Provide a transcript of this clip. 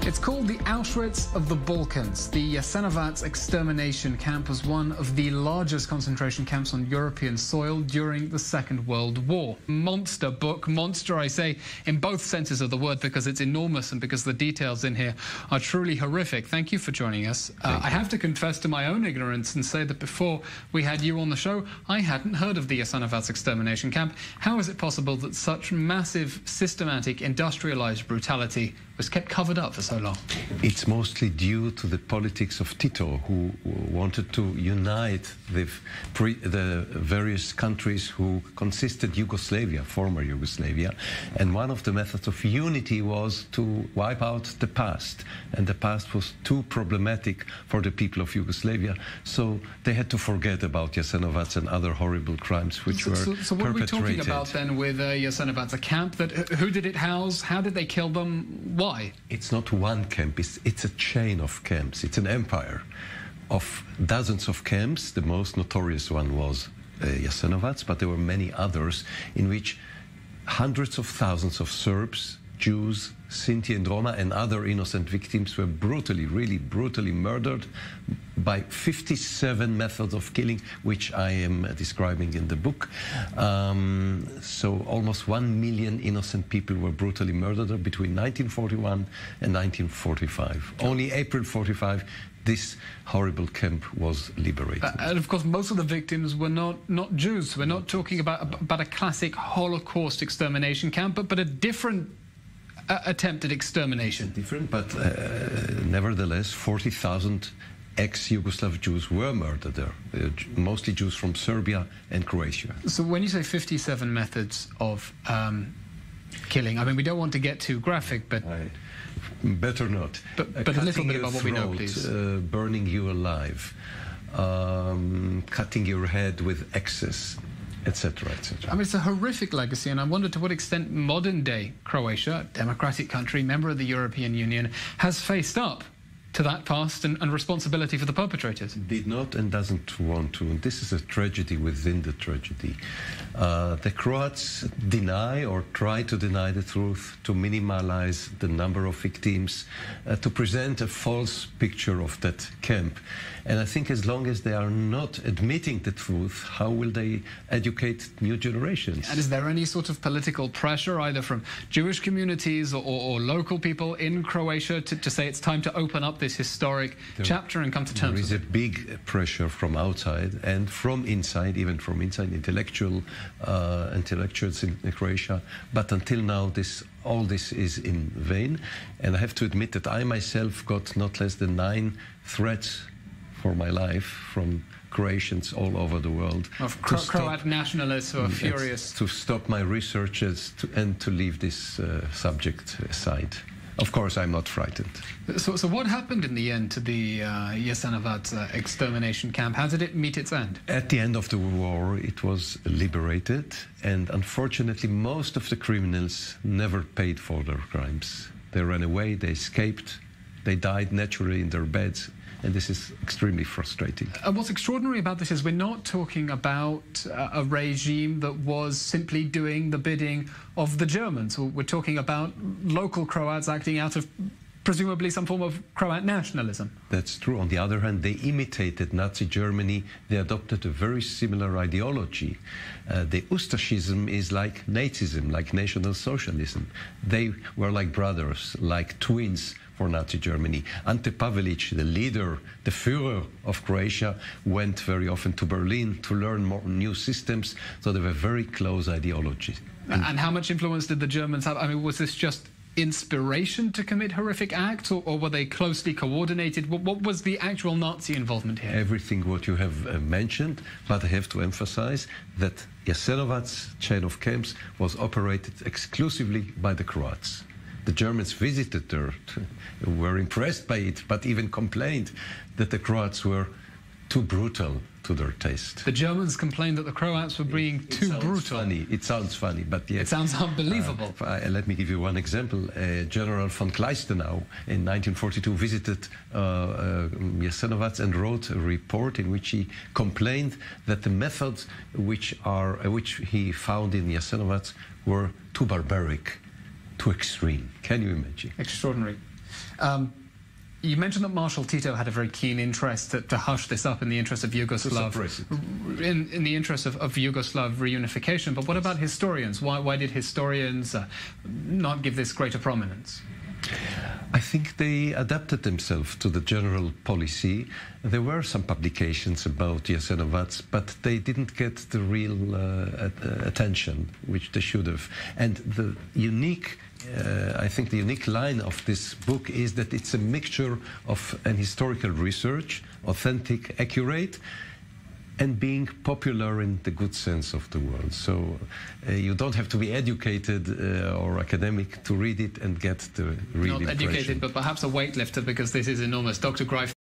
It's called the Auschwitz of the Balkans. The jasenovac extermination camp was one of the largest concentration camps on European soil during the Second World War. Monster book, monster I say in both senses of the word, because it's enormous and because the details in here are truly horrific. Thank you for joining us. I have to confess to my own ignorance and say that before we had you on the show, I hadn't heard of the jasenovac extermination camp. How is it possible that such massive, systematic, industrialized brutality was kept covered up for so long? It's mostly due to the politics of Tito, who wanted to unite the various countries who consisted Yugoslavia, former Yugoslavia, and one of the methods of unity was to wipe out the past, and the past was too problematic for the people of Yugoslavia, so they had to forget about Jasenovac and other horrible crimes which were perpetrated. So what are we talking about then with Jasenovac? A camp that, who did it house? How did they kill them? Why? It's not one camp, it's a chain of camps. It's an empire of dozens of camps. The most notorious one was Jasenovac, but there were many others in which hundreds of thousands of Serbs, Jews, Sinti and Roma and other innocent victims were brutally, really brutally murdered by 57 methods of killing, which I am describing in the book. So almost 1 million innocent people were brutally murdered between 1941 and 1945. Only April 45, this horrible camp was liberated. And of course, most of the victims were not Jews. We're not talking about a classic Holocaust extermination camp, but a different attempted extermination. Different, but nevertheless, 40,000 ex-Yugoslav Jews were murdered there, mostly Jews from Serbia and Croatia. So when you say 57 methods of killing, I mean, we don't want to get too graphic, but... Better not. But a little bit about what we know, please. Burning you alive, cutting your head with excess, etc., etc. I mean, it's a horrific legacy, and I wonder to what extent modern-day Croatia, a democratic country, member of the European Union, has faced up to that past and responsibility for the perpetrators. Did not and doesn't want to. And this is a tragedy within the tragedy. The Croats deny or try to deny the truth, to minimize the number of victims, to present a false picture of that camp. And I think as long as they are not admitting the truth, how will they educate new generations? And is there any sort of political pressure, either from Jewish communities or local people in Croatia, to say it's time to open up this historic chapter and come to terms with it? There is a big pressure from outside and from inside, even from inside intellectuals in Croatia. But until now, all this is in vain. And I have to admit that I myself got not less than 9 threats for my life from Croatians all over the world. Of Croat nationalists who are furious. To stop my researches and to leave this subject aside. Of course, I'm not frightened. So what happened in the end to the Jasenovac extermination camp? How did it meet its end? At the end of the war, it was liberated, and unfortunately, most of the criminals never paid for their crimes. They ran away, they escaped, they died naturally in their beds. And this is extremely frustrating. And what's extraordinary about this is we're not talking about a regime that was simply doing the bidding of the Germans. We're talking about local Croats acting out of presumably some form of Croat nationalism. That's true. On the other hand, they imitated Nazi Germany. They adopted a very similar ideology. The Ustashism is like Nazism, like National Socialism. They were like brothers, like twins for Nazi Germany. Ante Pavelić, the leader, the Führer of Croatia, went very often to Berlin to learn more new systems, so they were very close ideologies. And how much influence did the Germans have? I mean, was this just inspiration to commit horrific acts, or were they closely coordinated? What was the actual Nazi involvement here? Everything what you have mentioned, but I have to emphasize that Jasenovac's chain of camps was operated exclusively by the Croats. The Germans visited there, were impressed by it, but even complained that the Croats were too brutal to their taste. The Germans complained that the Croats were being too brutal. It sounds funny, but yes. It sounds unbelievable. Let me give you one example. General von Kleistenau in 1942 visited Jasenovac and wrote a report in which he complained that the methods which he found in Jasenovac were too barbaric, too extreme. Can you imagine? Extraordinary. You mentioned that Marshal Tito had a very keen interest to hush this up in the interest of Yugoslav, in the interest of Yugoslav reunification. But what about historians? Why did historians not give this greater prominence? I think they adapted themselves to the general policy. There were some publications about Jasenovac, but they didn't get the real attention which they should have. And the unique I think the unique line of this book is that it's a mixture of an historical research, authentic, accurate, and being popular in the good sense of the word. So you don't have to be educated or academic to read it and get the real impression. Not educated, but perhaps a weightlifter, because this is enormous. Dr. Greif.